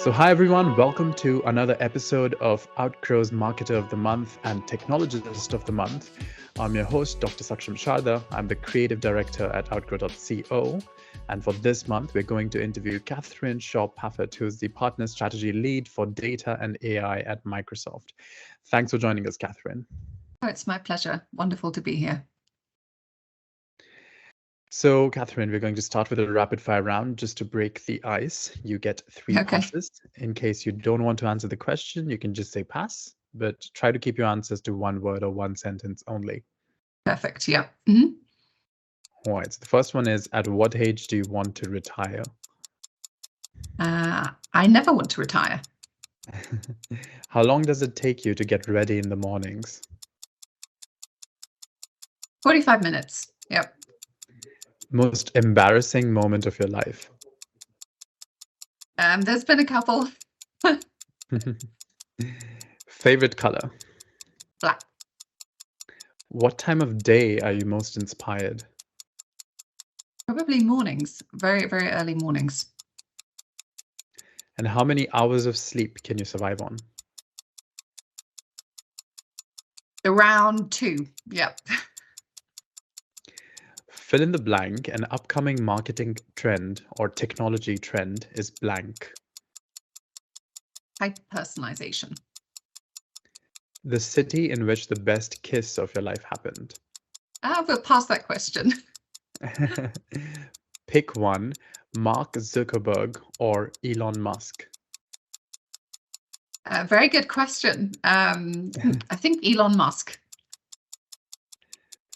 So, hi everyone, welcome to another episode of Outgrow's Marketer of the Month and Technologist of the Month. I'm your host, Dr. Saksham Sharda. I'm the creative director at Outgrow.co. And for this month, we're going to interview Katharine Shaw-Paffett, who's the partner strategy lead for data and AI at Microsoft. Thanks for joining us, Katharine. Oh, it's my pleasure. Wonderful to be here. So, Katharine, we're going to start with a rapid fire round just to break the ice. You get three passes. In case you don't want to answer the question, you can just say pass, but try to keep your answers to one word or one sentence only. Perfect. Yeah. All right. So the first one is, at what age do you want to retire? I never want to retire. How long does it take you to get ready in the mornings? 45 minutes. Yep. Most embarrassing moment of your life? There's been a couple. Favorite color? Black. What time of day are you most inspired? Probably mornings. Very, very early mornings. And how many hours of sleep can you survive on? Around 2. Yep. Fill in the blank. An upcoming marketing trend or technology trend is blank. Hyper-personalization. The city in which the best kiss of your life happened. We'll pass that question. Pick one, Mark Zuckerberg or Elon Musk. Very good question. I think Elon Musk.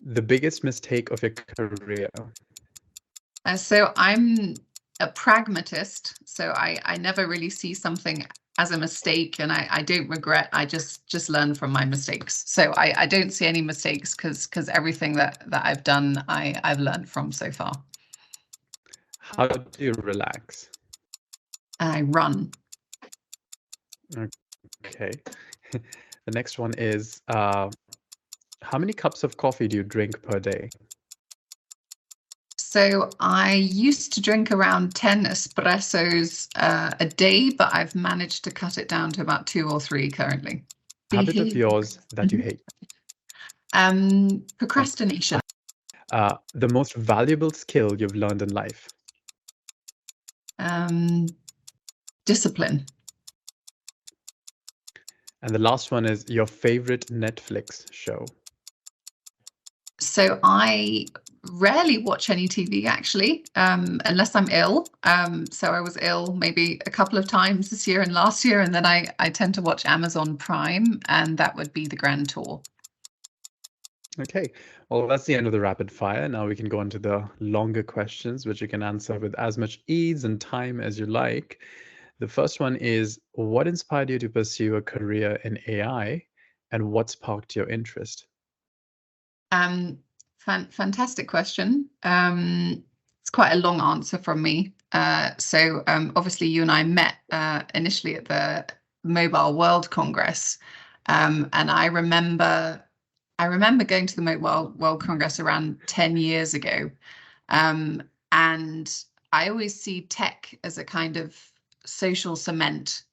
The biggest mistake of your career. So I'm a pragmatist. So I never really see something as a mistake, and I don't regret. I just learn from my mistakes. So I don't see any mistakes because everything that I've done, I've learned from so far. How do you relax? I run. Okay. The next one is, how many cups of coffee do you drink per day? So I used to drink around 10 espressos a day, but I've managed to cut it down to about 2 or 3 currently. Habit of yours that you hate? Procrastination. The most valuable skill you've learned in life? Discipline. And the last one is your favorite Netflix show? So I rarely watch any TV actually, unless I'm ill. So I was ill maybe a couple of times this year and last year, and then I tend to watch Amazon Prime, and that would be The Grand Tour. Okay, well, that's the end of the rapid fire. Now we can go on to the longer questions, which you can answer with as much ease and time as you like. The first one is, what inspired you to pursue a career in AI, and what sparked your interest? Fantastic question. It's quite a long answer from me. So obviously you and I met initially at the Mobile World Congress, and I remember going to the Mobile World Congress around 10 years ago, and I always see tech as a kind of social cement.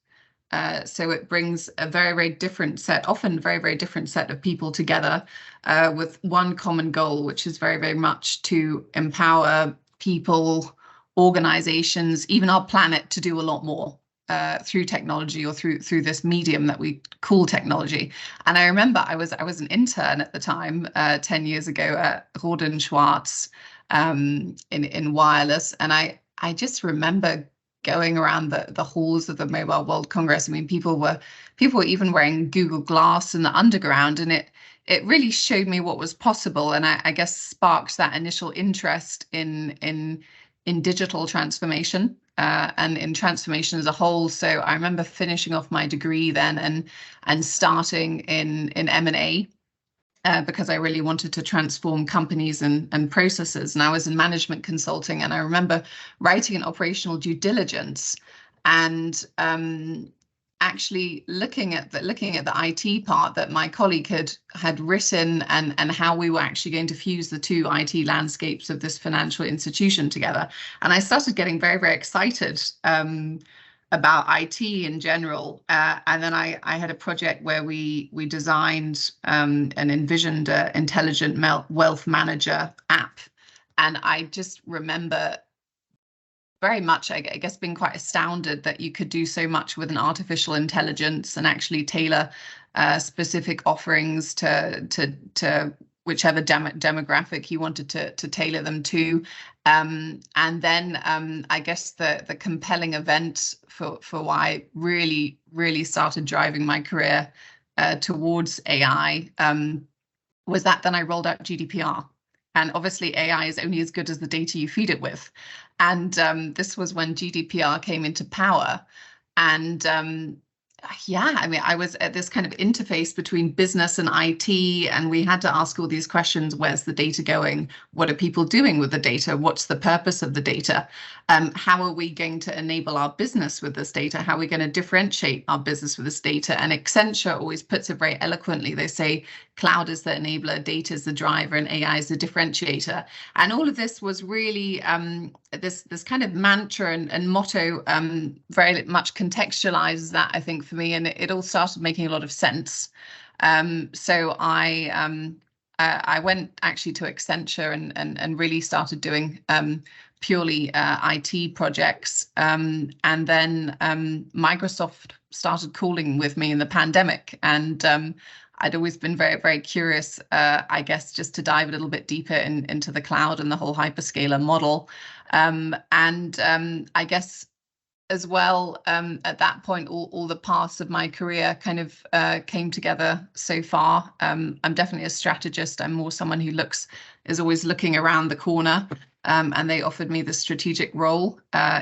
So it brings a very, very different set, often very, very different set of people together with one common goal, which is very, very much to empower people, organizations, even our planet to do a lot more through technology or through this medium that we call technology. And I remember I was an intern at the time, 10 years ago at Rohde & Schwarz in wireless. And I just remember going around the halls of the Mobile World Congress. I mean, people were even wearing Google Glass in the underground, and it really showed me what was possible, and I guess sparked that initial interest in digital transformation and in transformation as a whole. So I remember finishing off my degree then and starting in M&A. Because I really wanted to transform companies and processes. And I was in management consulting, and I remember writing an operational due diligence and actually looking at the IT part that my colleague had written and how we were actually going to fuse the two IT landscapes of this financial institution together. And I started getting very, very excited about IT in general. And then I had a project where we designed and envisioned an intelligent wealth manager app. And I just remember very much, I guess, being quite astounded that you could do so much with an artificial intelligence and actually tailor specific offerings to whichever demographic you wanted to tailor them to. And then I guess the compelling event for why really started driving my career towards AI was that then I rolled out GDPR. And obviously AI is only as good as the data you feed it with. And this was when GDPR came into power. And yeah, I mean, I was at this kind of interface between business and IT, and we had to ask all these questions. Where's the data going? What are people doing with the data? What's the purpose of the data? How are we going to enable our business with this data? How are we going to differentiate our business with this data? And Accenture always puts it very eloquently. They say cloud is the enabler, data is the driver, and AI is the differentiator. And all of this was really this kind of mantra and motto very much contextualizes that, I think, for me, and it all started making a lot of sense. So I went actually to Accenture and really started doing purely IT projects. And then Microsoft started calling with me in the pandemic. And I'd always been very, very curious, I guess, just to dive a little bit deeper into the cloud and the whole hyperscaler model. And I guess as well, at that point, all the paths of my career kind of came together so far. I'm definitely a strategist. I'm more someone who is always looking around the corner. And they offered me the strategic role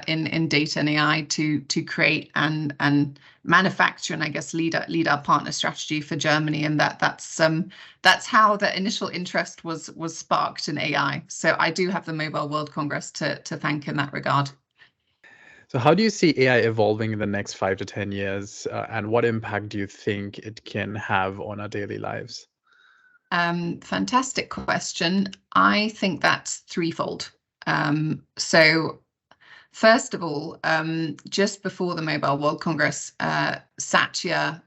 in data and AI to create and manufacture and I guess lead our partner strategy for Germany. And that's how the initial interest was sparked in AI. So I do have the Mobile World Congress to thank in that regard. So how do you see AI evolving in the next 5 to 10 years? And what impact do you think it can have on our daily lives? Fantastic question. I think that's threefold. So first of all, just before the Mobile World Congress, Satya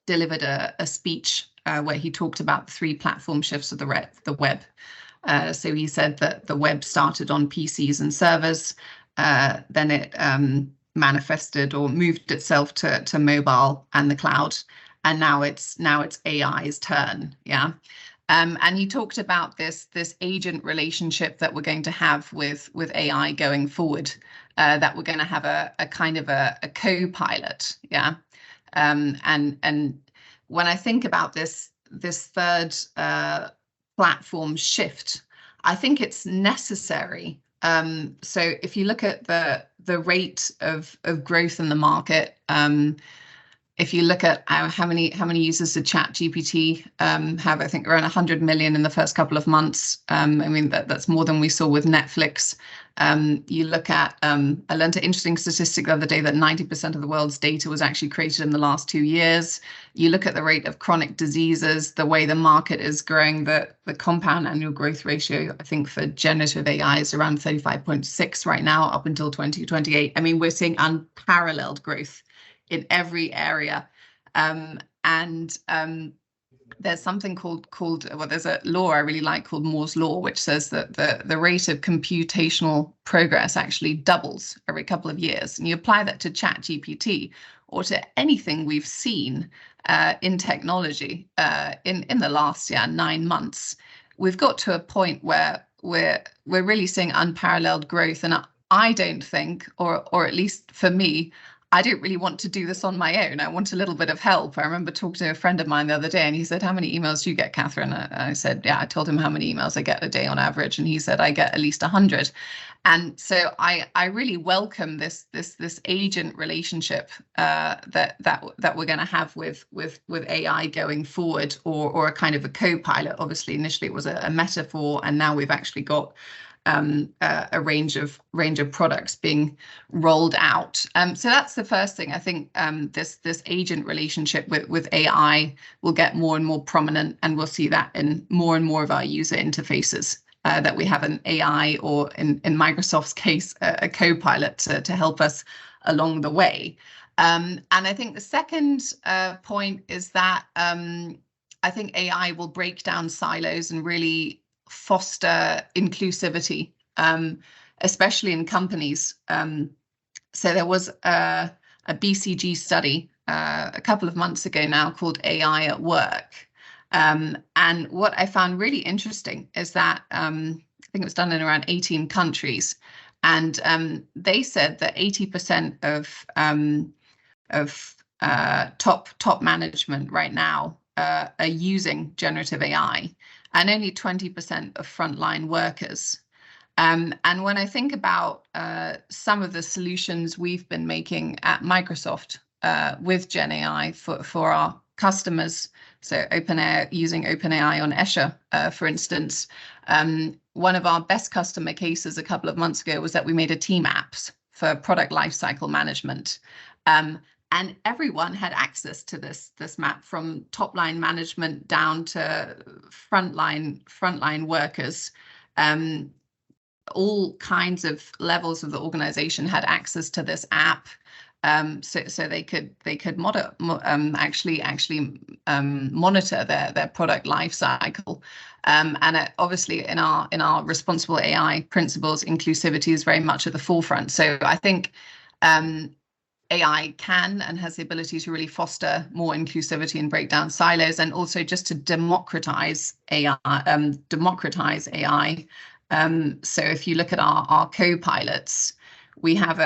delivered a speech where he talked about the 3 platform shifts of the web. So he said that the web started on PCs and servers, then it manifested or moved itself to mobile and the cloud. And now it's AI's turn, yeah. And he talked about this agent relationship that we're going to have with AI going forward, that we're going to have a kind of a co-pilot, yeah. And when I think about this third platform shift, I think it's necessary. So if you look at the rate of growth in the market, if you look at how many users did ChatGPT have, I think around 100 million in the first couple of months. I mean, that's more than we saw with Netflix. You look at, I learned an interesting statistic the other day that 90% of the world's data was actually created in the last 2 years. You look at the rate of chronic diseases, the way the market is growing, the compound annual growth ratio, I think for generative AI is around 35.6 right now, up until 2028. I mean, we're seeing unparalleled growth in every area. There's something called well, there's a law I really like called Moore's law, which says that the rate of computational progress actually doubles every couple of years. And you apply that to ChatGPT or to anything we've seen in technology in the last 9 months. We've got to a point where we're really seeing unparalleled growth. And I don't think, or at least for me, I don't really want to do this on my own. I want a little bit of help. I remember talking to a friend of mine the other day and he said, how many emails do you get, Katharine? I said, yeah, I told him how many emails I get a day on average. And he said, I get at least 100. And so I really welcome this agent relationship that we're going to have with AI going forward, or a kind of a co-pilot. Obviously, initially it was a metaphor, and now we've actually got a range of products being rolled out. So that's the first thing. I think this agent relationship with AI will get more and more prominent, and we'll see that in more and more of our user interfaces, that we have an AI, or in Microsoft's case, a co-pilot to help us along the way. And I think the second point is that I think AI will break down silos and really foster inclusivity, especially in companies. So there was a BCG study a couple of months ago now called AI at Work. And what I found really interesting is that I think it was done in around 18 countries. And they said that 80% of top management right now are using generative AI, and only 20% of frontline workers. And when I think about some of the solutions we've been making at Microsoft with Gen AI for our customers, so OpenAI, using OpenAI on Azure, for instance, one of our best customer cases a couple of months ago was that we made a team apps for product lifecycle management. And everyone had access to this map, from top line management down to frontline workers. All kinds of levels of the organization had access to this app, so they could monitor their product life cycle. And obviously, in our responsible AI principles, inclusivity is very much at the forefront. So I think AI can and has the ability to really foster more inclusivity and break down silos, and also just to democratize AI. So if you look at our co-pilots, we have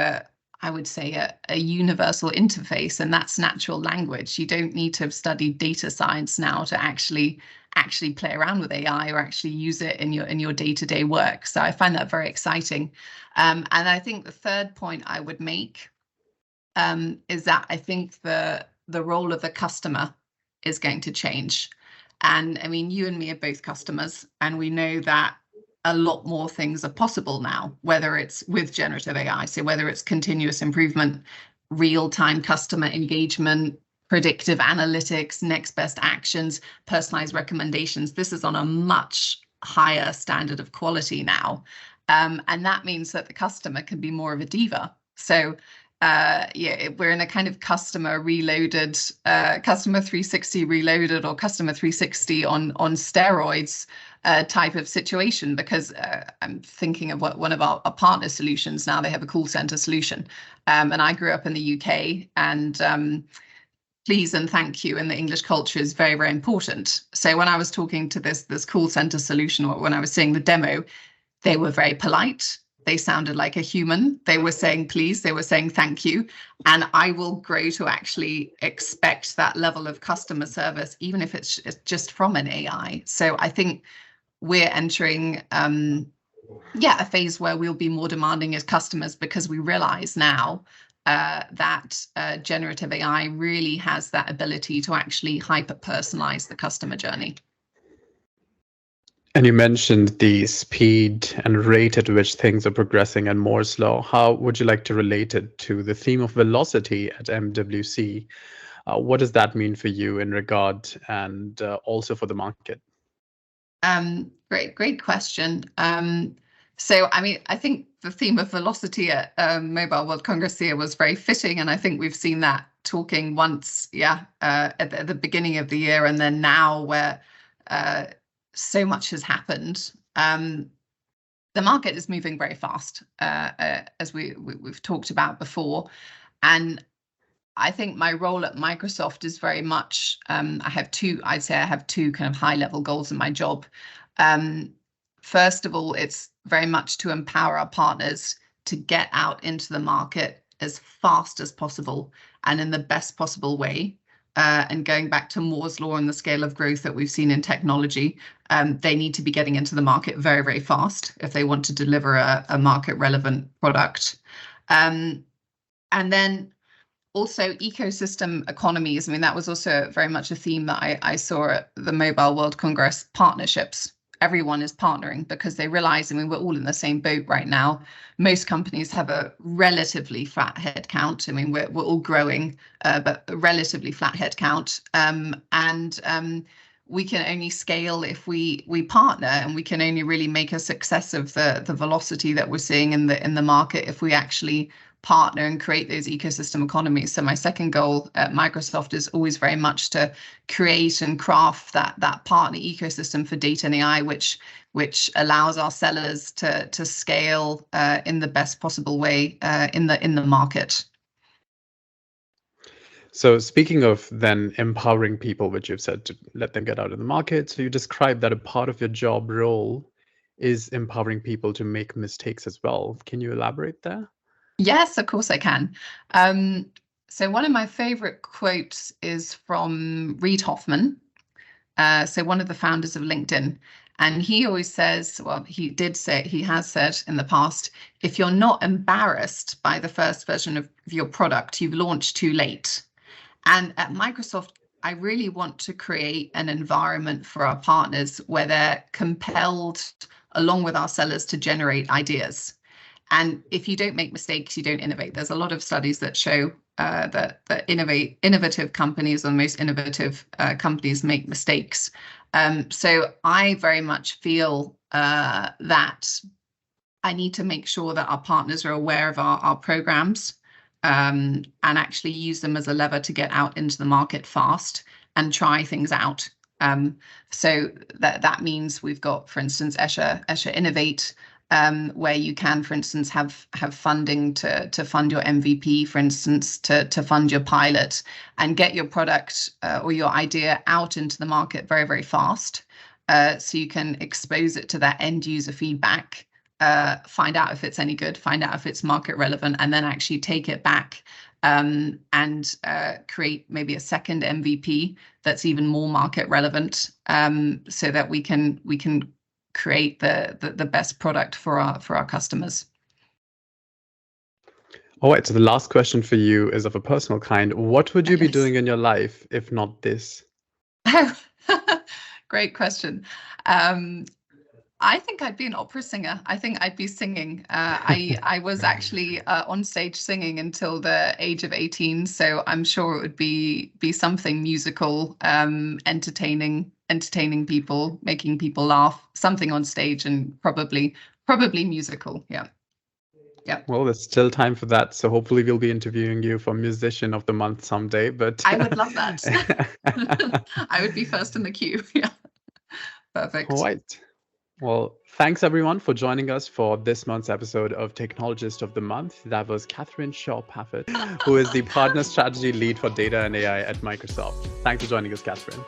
I would say a universal interface, and that's natural language. You don't need to have studied data science now to actually play around with AI or actually use it in your day-to-day work. So I find that very exciting. And I think the third point I would make is that I think the role of the customer is going to change. And I mean, you and me are both customers, and we know that a lot more things are possible now, whether it's with generative AI, so whether it's continuous improvement, real-time customer engagement, predictive analytics, next best actions, personalized recommendations. This is on a much higher standard of quality now. And that means that the customer can be more of a diva. So we're in a kind of customer 360 reloaded, or customer 360 on steroids type of situation, because I'm thinking of one of our partner solutions now. They have a call center solution, and I grew up in the UK, and please and thank you in the English culture is very, very important. So when I was talking to this call center solution, or when I was seeing the demo, they were very polite. They sounded like a human. They were saying please, they were saying thank you. And I will grow to actually expect that level of customer service, even if it's just from an AI. So I think we're entering a phase where we'll be more demanding as customers, because we realize now that generative AI really has that ability to actually hyper-personalize the customer journey. And you mentioned the speed and rate at which things are progressing and Moore's law. How would you like to relate it to the theme of velocity at MWC? What does that mean for you in regard, and also for the market? Great question. So, I mean, I think the theme of velocity at Mobile World Congress here was very fitting, and I think we've seen that talking once, at the beginning of the year, and then now where so much has happened. The market is moving very fast, as we've talked about before, and I think my role at Microsoft is very much, I have two kind of high-level goals in my job. First of all, it's very much to empower our partners to get out into the market as fast as possible and in the best possible way. And going back to Moore's law and the scale of growth that we've seen in technology, they need to be getting into the market very, very fast if they want to deliver a market-relevant product. And then also ecosystem economies. I mean, that was also very much a theme that I saw at the Mobile World Congress. Partnerships. Everyone is partnering because they realize, I mean, we're all in the same boat right now. Most companies have a relatively flat headcount. I mean, we're all growing, but a relatively flat headcount. And we can only scale if we partner, and we can only really make a success of the velocity that we're seeing in the market if we actually partner and create those ecosystem economies. So my second goal at Microsoft is always very much to create and craft that partner ecosystem for data and AI, which allows our sellers to scale in the best possible way in the market. So speaking of then empowering people, which you've said to let them get out in the market, so you described that a part of your job role is empowering people to make mistakes as well. Can you elaborate there? Yes, of course I can. So one of my favorite quotes is from Reid Hoffman, so one of the founders of LinkedIn. And he always says, well, he has said in the past, if you're not embarrassed by the first version of your product, you've launched too late. And at Microsoft, I really want to create an environment for our partners where they're compelled, along with our sellers, to generate ideas. And if you don't make mistakes, you don't innovate. There's a lot of studies that show that innovative companies, or the most innovative companies, make mistakes. So I very much feel that I need to make sure that our partners are aware of our programs and actually use them as a lever to get out into the market fast and try things out. So that means we've got, for instance, Escher Innovate, where you can, for instance, have funding to fund your MVP, for instance, to fund your pilot and get your product or your idea out into the market very, very fast. So you can expose it to that end user feedback, find out if it's any good, find out if it's market relevant, and then actually take it back and create maybe a second MVP that's even more market relevant, so that we can create the best product for our customers. All right, so the last question for you is of a personal kind. What would you be doing in your life if not this? Great question. I think I'd be an opera singer. I think I'd be singing. I was actually on stage singing until the age of 18, so I'm sure it would be something musical, entertaining people, making people laugh, something on stage, and probably musical. Yeah. Well, there's still time for that, so hopefully we'll be interviewing you for Musician of the Month someday. But I would love that. I would be first in the queue. Yeah. Perfect. All right. Well, thanks everyone for joining us for this month's episode of Technologist of the Month. That was Katharine Shaw-Paffett, who is the Partner Strategy Lead for Data and AI at Microsoft. Thanks for joining us, Katharine.